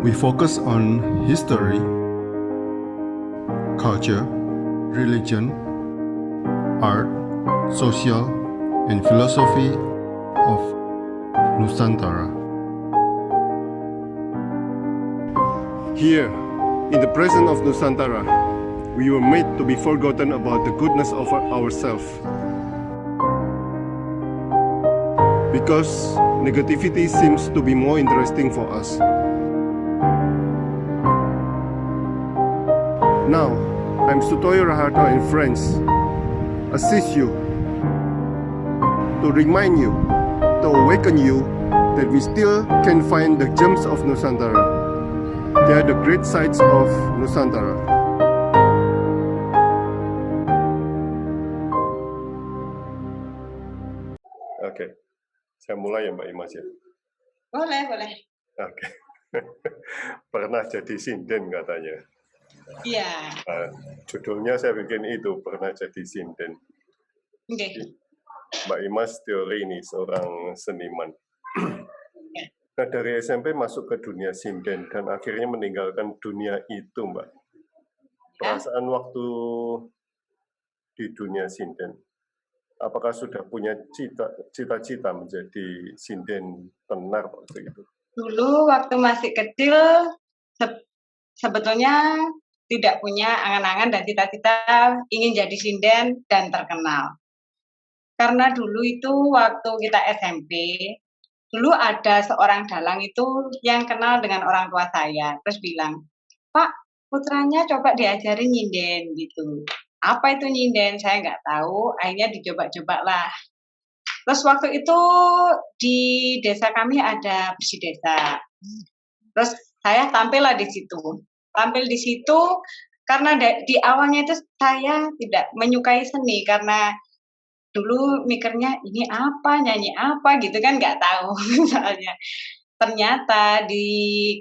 We focus on history, culture, religion, art, social, and philosophy of Nusantara. Here, in the presence of Nusantara, we were made to be forgotten about the goodness of ourselves. Because negativity seems to be more interesting for us. Now, I'm Sutoyo Raharto and friends assist you to remind you, to awaken you that we still can find the gems of Nusantara. They are the great sights of Nusantara. Oke, saya mulai ya Mbak Imas ya? Boleh. Oke. Pernah jadi sinden katanya. Iya. Judulnya saya bikin itu, pernah jadi sinden. Oke. Mbak Imas teori ini, seorang seniman. Nah, dari SMP masuk ke dunia sinden dan akhirnya meninggalkan dunia itu, Mbak. Perasaan waktu di dunia sinden, apakah sudah punya cita-cita menjadi sinden tenar waktu itu? Dulu waktu masih kecil, sebetulnya tidak punya angan-angan dan cita-cita ingin jadi sinden dan terkenal. Karena dulu itu waktu kita SMP, dulu ada seorang dalang itu yang kenal dengan orang tua saya, terus bilang, "Pak, putranya coba diajarin nyinden," gitu. Apa itu nyinden? Saya nggak tahu, akhirnya dicoba-coba lah. Terus waktu itu di desa kami ada bersih desa. Terus saya tampillah di situ. Tampil di situ karena di awalnya itu saya tidak menyukai seni karena dulu mikirnya ini apa, nyanyi apa gitu kan nggak tahu soalnya. Ternyata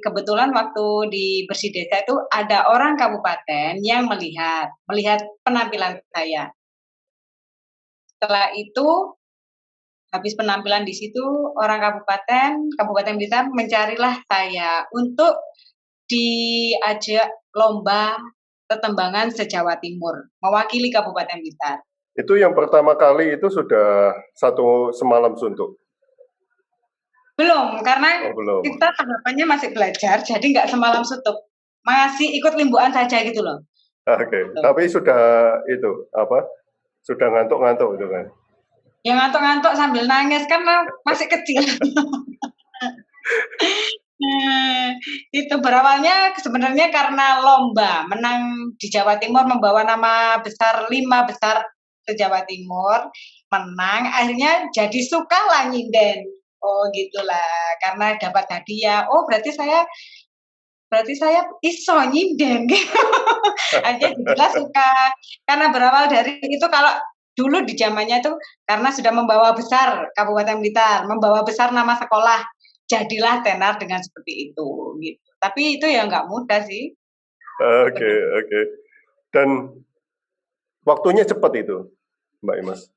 kebetulan waktu di bersih desa itu ada orang kabupaten yang melihat penampilan saya. Setelah itu habis penampilan di situ, orang Kabupaten Blitar mencarilah saya untuk diajak lomba tetembangan se-Jawa Timur, mewakili Kabupaten Blitar. Itu yang pertama kali itu sudah satu semalam suntuk? Belum, karena kita tahapannya masih belajar, jadi nggak semalam suntuk. Masih ikut limbuan saja gitu loh. Oke. Tapi sudah sudah ngantuk-ngantuk itu kan? Ya ngantuk-ngantuk sambil nangis kan masih kecil. Itu berawalnya sebenarnya karena lomba menang di Jawa Timur, membawa nama besar 5 besar ke Jawa Timur, menang, akhirnya jadi suka lah nyinden. Oh gitulah, karena dapat hadiah. Oh berarti saya iso nyinden gitu. Akhirnya jelas suka. Karena berawal dari itu, kalau dulu di zamannya itu karena sudah membawa besar Kabupaten Blitar, membawa besar nama sekolah, jadilah tenar dengan seperti itu gitu. Tapi itu ya nggak mudah sih. Oke. Dan waktunya cepat itu, Mbak Imas?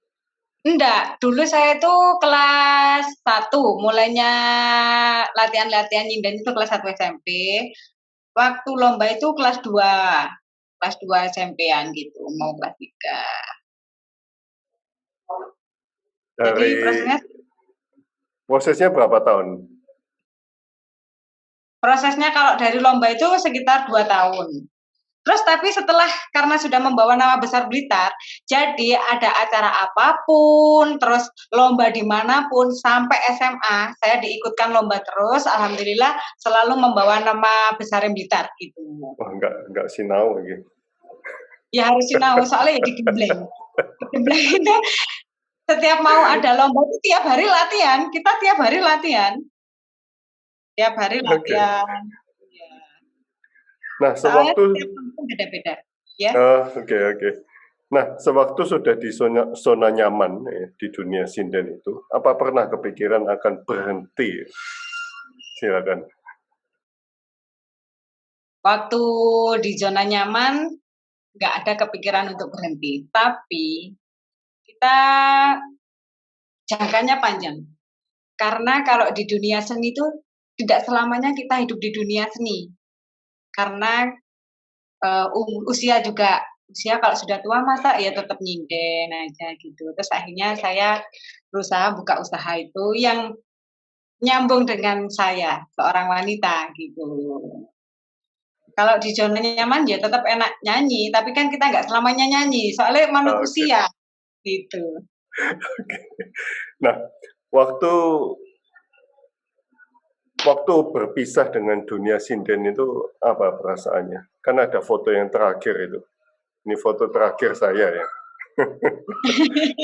Enggak, dulu saya itu kelas 1, mulainya latihan nyinden itu kelas 1 SMP. Waktu lomba itu kelas 2 SMP-an gitu, mau kelas 3. Jadi prosesnya berapa tahun? Prosesnya kalau dari lomba itu sekitar 2 tahun. Terus tapi karena sudah membawa nama besar Blitar, jadi ada acara apapun, terus lomba dimanapun, sampai SMA, saya diikutkan lomba terus, alhamdulillah selalu membawa nama besar Blitar gitu. Wah, enggak sinau lagi. Ya harus sinau, soalnya ya digembleng. Digembleng itu setiap mau ada lomba itu tiap hari latihan, kita tiap hari latihan. Tiap hari latihan. Okay. Nah, sewaktu beda-beda, ya. Oke. Nah, sewaktu sudah di zona nyaman di dunia sinden itu, apa pernah kepikiran akan berhenti? Silakan. Waktu di zona nyaman nggak ada kepikiran untuk berhenti, tapi kita jangkanya panjang. Karena kalau di dunia seni itu tidak selamanya kita hidup di dunia seni. Karena usia kalau sudah tua masa ya tetap nyinden aja gitu. Terus akhirnya saya berusaha buka usaha itu yang nyambung dengan saya, seorang wanita gitu. Kalau di zona nyaman ya tetap enak nyanyi, tapi kan kita nggak selamanya nyanyi, soalnya manut Oke. usia gitu. Oke. Nah, waktu berpisah dengan dunia sinden itu apa perasaannya? Kan ada foto yang terakhir itu. Ini foto terakhir saya ya.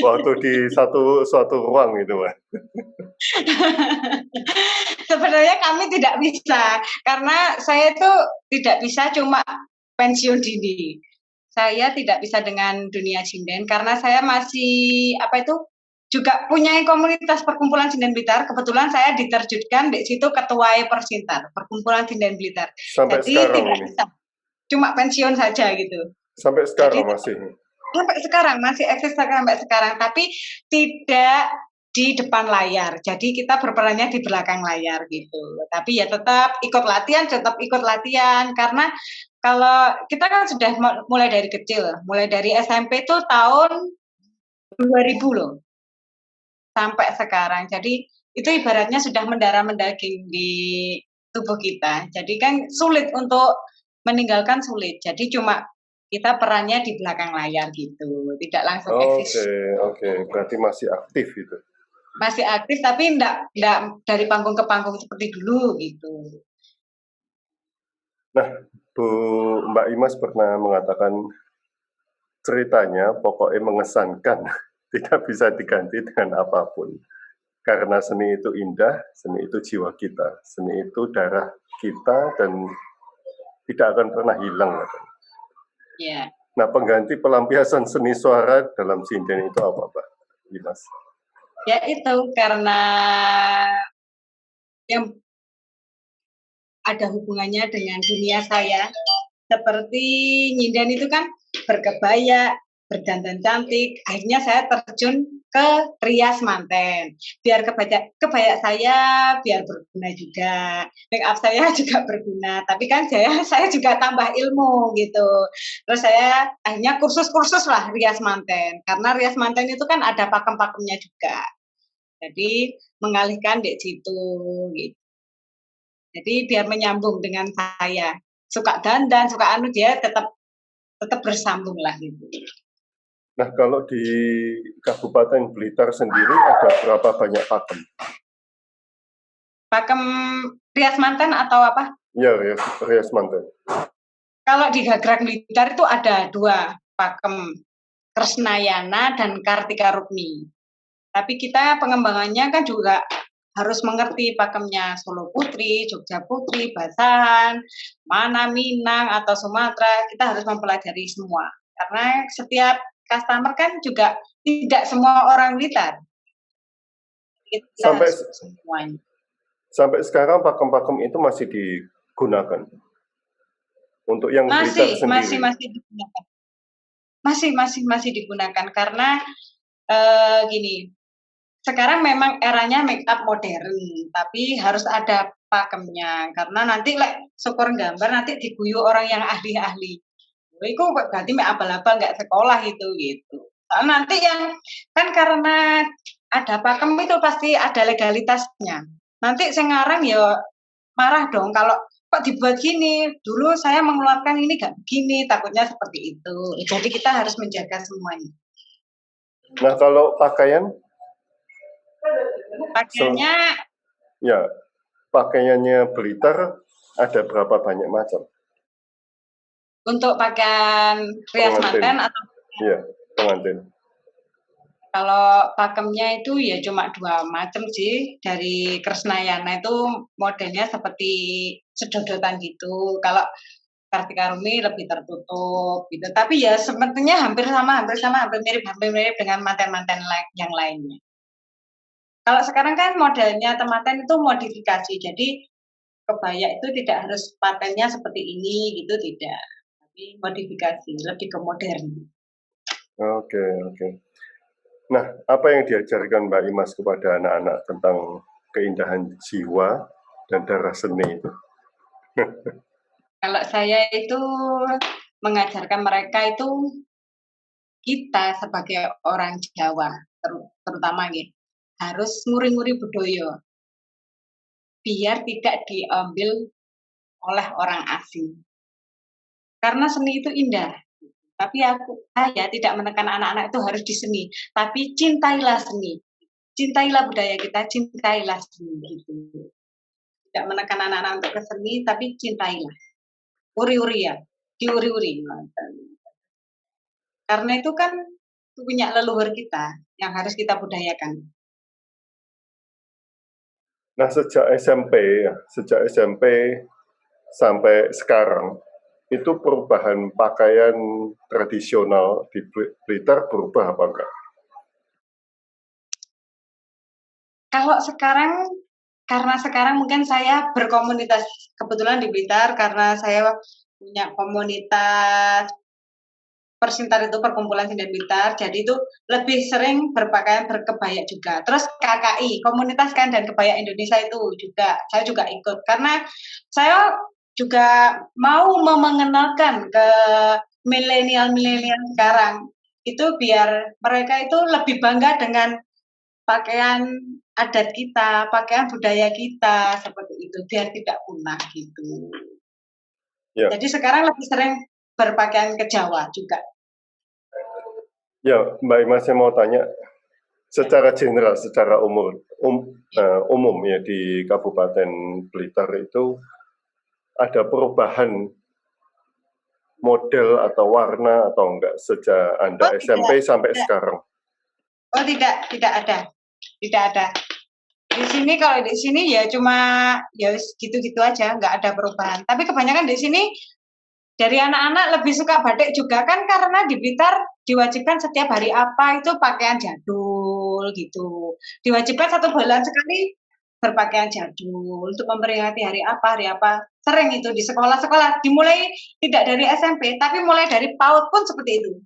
Waktu di suatu ruang itu, Pak. Sebenarnya kami tidak bisa, karena saya itu tidak bisa cuma pensiun dini. Saya tidak bisa dengan dunia sinden karena saya masih juga punya komunitas perkumpulan sinden Blitar. Kebetulan saya diterjunkan di situ ketua Persintar, Perkumpulan Sinden Blitar. Sampai Jadi sekarang tidak ini. bisa, cuma pensiun saja gitu. Sampai sekarang Jadi, masih. sampai sekarang masih eksis sampai sekarang, tapi tidak di depan layar. Jadi kita berperannya di belakang layar gitu. Tapi ya tetap ikut latihan karena kalau kita kan sudah mulai dari kecil, mulai dari SMP itu tahun 2000 loh. Sampai sekarang. Jadi itu ibaratnya sudah mendaging di tubuh kita. Jadi kan sulit untuk meninggalkan sulit. Jadi cuma kita perannya di belakang layar gitu, tidak langsung eksis. Oke. Berarti masih aktif itu. Masih aktif tapi enggak dari panggung ke panggung seperti dulu gitu. Nah, Mbak Imas pernah mengatakan ceritanya pokoknya mengesankan, tidak bisa diganti dengan apapun. Karena seni itu indah, seni itu jiwa kita, seni itu darah kita dan tidak akan pernah hilang. Ya. Nah, pengganti pelampiasan seni suara dalam sinden itu apa, Pak Imas? Ya itu karena yang ada hubungannya dengan dunia saya. Seperti nyinden itu kan berkebaya, berdandan cantik. Akhirnya saya terjun ke rias manten. Biar kebaya saya biar berguna juga. Make up saya juga berguna. Tapi kan saya juga tambah ilmu gitu. Terus saya akhirnya kursus-kursus lah rias manten. Karena rias manten itu kan ada pakem-pakemnya juga. Jadi mengalihkan di situ gitu. Jadi biar menyambung dengan saya. Suka dandan, suka dia tetap bersambung lah gitu. Nah, kalau di Kabupaten Blitar sendiri ada berapa banyak pakem? Pakem rias manten atau apa? Ya, rias manten. Kalau di Gagrak Blitar itu ada 2 pakem, Kresnayana dan Kartika Rukmi. Tapi kita pengembangannya kan juga harus mengerti pakemnya Solo Putri, Jogja Putri, Basahan, mana Minang atau Sumatera, kita harus mempelajari semua. Karena setiap customer kan juga tidak semua orang Blitar. Sampai sekarang pakem-pakem itu masih digunakan untuk yang Blitar sendiri. Masih digunakan. Masih digunakan karena gini. Sekarang memang eranya make up modern, tapi harus ada pakemnya karena nanti syukur gambar nanti diguyu orang yang ahli-ahli. Itu berarti abal-abal nggak sekolah itu gitu. Soalnya nanti yang kan karena ada pakem itu pasti ada legalitasnya. Nanti sekarang ya marah dong kalau kok dibuat gini. Dulu saya mengeluarkan ini nggak begini, takutnya seperti itu. Jadi kita harus menjaga semuanya. Nah, kalau pakaian? Pakaiannya ya, pakaiannya Blitar ada berapa banyak macam? Untuk pakaian rias manten atau? Iya, pengantin. Kalau pakemnya itu ya cuma 2 macam sih. Dari Kresnayana itu modelnya seperti sedodotan gitu. Kalau Kartika Rumi lebih tertutup gitu. Tapi ya sepertinya hampir mirip dengan manten-manten yang lainnya. Kalau sekarang kan modelnya tematen itu modifikasi. Jadi kebaya itu tidak harus patennya seperti ini gitu, tidak. Tapi modifikasi, lebih ke modern. Oke. Nah, apa yang diajarkan Mbak Imas kepada anak-anak tentang keindahan jiwa dan darah seni itu? Kalau saya itu mengajarkan mereka itu, kita sebagai orang Jawa terutama gitu, harus nguri-nguri budaya biar tidak diambil oleh orang asing. Karena seni itu indah. Tapi saya tidak menekan anak-anak itu harus di seni, tapi cintailah seni. Cintailah budaya kita, cintailah seni gitu. Tidak menekan anak-anak untuk ke seni, tapi cintailah. Uri-uri ya, diuri-uri. Karena itu kan punya leluhur kita yang harus kita budayakan. Nah, sejak SMP sampai sekarang, itu perubahan pakaian tradisional di Blitar berubah apa enggak? Kalau sekarang, karena sekarang mungkin saya berkomunitas, kebetulan di Blitar, karena saya punya komunitas Persintar itu perkumpulan sinden Blitar, jadi itu lebih sering berpakaian berkebaya juga. Terus KKI, komunitas kain dan kebaya Indonesia itu juga, saya juga ikut. Karena saya juga mau mengenalkan ke milenial-milenial sekarang, itu biar mereka itu lebih bangga dengan pakaian adat kita, pakaian budaya kita, seperti itu, biar tidak punah gitu. Ya. Jadi sekarang lebih sering berpakaian ke Jawa juga. Ya, Mbak Ima, saya mau tanya, secara general, secara umum ya di Kabupaten Blitar itu ada perubahan model atau warna atau enggak sejak Anda SMP sampai sekarang? Oh tidak ada. Di sini kalau di sini ya cuma ya gitu-gitu aja, nggak ada perubahan. Tapi kebanyakan di sini dari anak-anak lebih suka batik juga kan, karena di Blitar diwajibkan setiap hari apa itu pakaian jadul gitu. Diwajibkan 1 bulan sekali berpakaian jadul untuk memperingati hari apa. Sering itu di sekolah-sekolah, dimulai tidak dari SMP, tapi mulai dari PAUD pun seperti itu.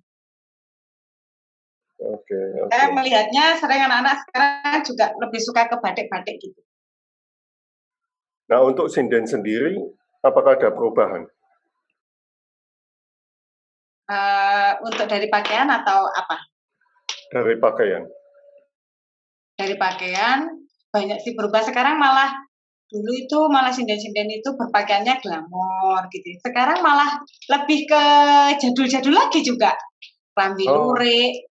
Oke. Saya melihatnya sering anak-anak sekarang juga lebih suka ke batik-batik gitu. Nah, untuk sinden sendiri, apakah ada perubahan? Untuk dari pakaian atau apa? Dari pakaian. Dari pakaian banyak sih berubah. Sekarang malah dulu itu malah sinden-sinden itu berpakaiannya glamor gitu. Sekarang malah lebih ke jadul-jadul lagi juga. Klambi lurik.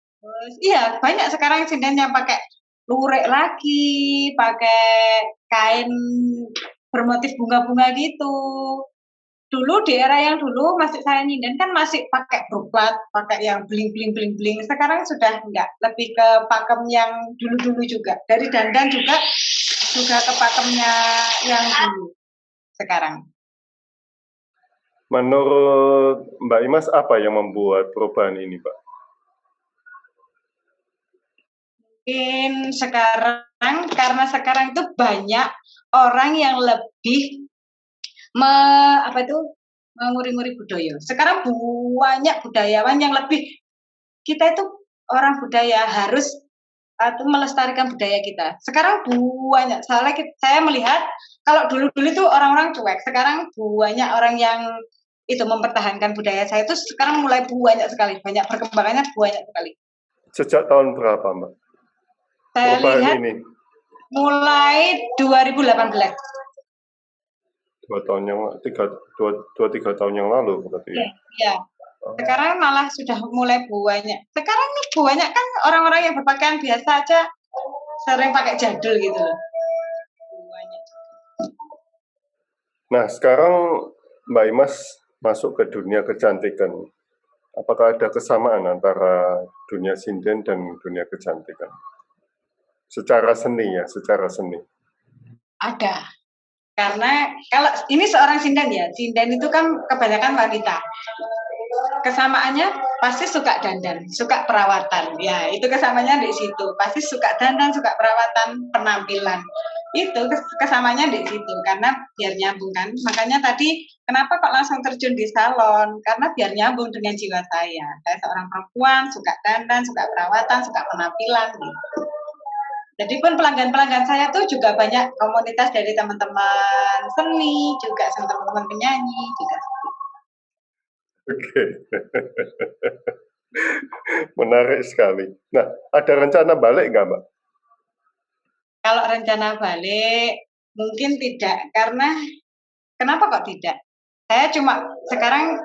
Iya, banyak sekarang sinden yang pakai lurik lagi, pakai kain bermotif bunga-bunga gitu. Dulu di era yang dulu masih saya nyinden kan masih pakai broklat, pakai yang bling. Sekarang sudah enggak, lebih ke pakem yang dulu-dulu juga. Dari dandan juga ke pakemnya yang dulu sekarang. Menurut Mbak Imas, apa yang membuat perubahan ini, Pak? Mungkin sekarang, karena sekarang itu banyak orang yang lebih menguri-nguri budaya. Sekarang banyak budayawan yang lebih, kita itu orang budaya harus melestarikan budaya kita. Sekarang banyak, soalnya saya melihat kalau dulu-dulu itu orang-orang cuek, sekarang banyak orang yang itu mempertahankan budaya saya itu sekarang mulai banyak sekali, banyak perkembangannya banyak sekali. Sejak tahun berapa, Mbak? Saya lihat ini mulai 2018. 2-3 tahun yang lalu berarti ya? Iya. Sekarang malah sudah mulai banyak. Sekarang banyak kan orang-orang yang berpakaian biasa aja sering pakai jadul gitu loh. Banyak. Nah, sekarang Mbak Imas masuk ke dunia kecantikan. Apakah ada kesamaan antara dunia sinden dan dunia kecantikan? Secara seni ya, secara seni. Ada. Karena kalau ini seorang sinden ya, sinden itu kan kebanyakan wanita. Kesamaannya pasti suka dandan, suka perawatan. Ya, itu kesamaannya di situ. Pasti suka dandan, suka perawatan, penampilan. Itu kesamanya di situ karena biar nyambung kan. Makanya tadi kenapa kok langsung terjun di salon? Karena biar nyambung dengan jiwa saya. Saya seorang perempuan, suka dandan, suka perawatan, suka penampilan gitu. Jadi pun pelanggan-pelanggan saya tuh juga banyak komunitas dari teman-teman seni, juga teman-teman penyanyi juga. Oke. Menarik sekali. Nah, ada rencana balik nggak, Mbak? Kalau rencana balik mungkin tidak, karena kenapa kok tidak? Saya cuma sekarang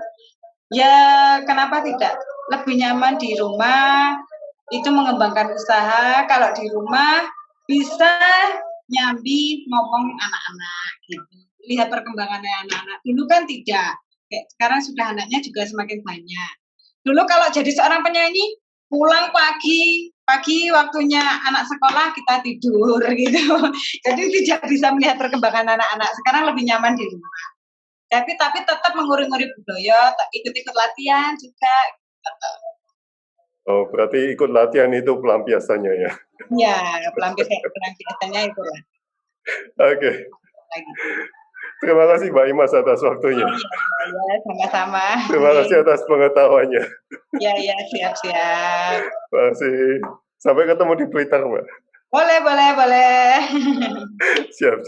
ya kenapa tidak? Lebih nyaman di rumah, itu mengembangkan usaha. Kalau di rumah bisa nyambi ngomong anak-anak gitu. Lihat perkembangannya anak-anak. Dulu kan tidak. Kayak sekarang sudah anaknya juga semakin banyak. Dulu kalau jadi seorang penyanyi, pulang pagi, pagi waktunya anak sekolah kita tidur gitu. Jadi tidak bisa melihat perkembangan anak-anak. Sekarang lebih nyaman di rumah. Tapi tetap menguri-nguri budaya, ikut-ikut latihan juga. Oh, berarti ikut latihan itu pelampiasannya ya? Ya, pelampiasannya itu lah. Oke. Terima kasih Mbak Imas atas waktunya. Ya, sama-sama. Terima kasih atas pengetahuannya. Ya, siap-siap. Terima kasih. Sampai ketemu di Blitar, Mbak. Boleh. Siap.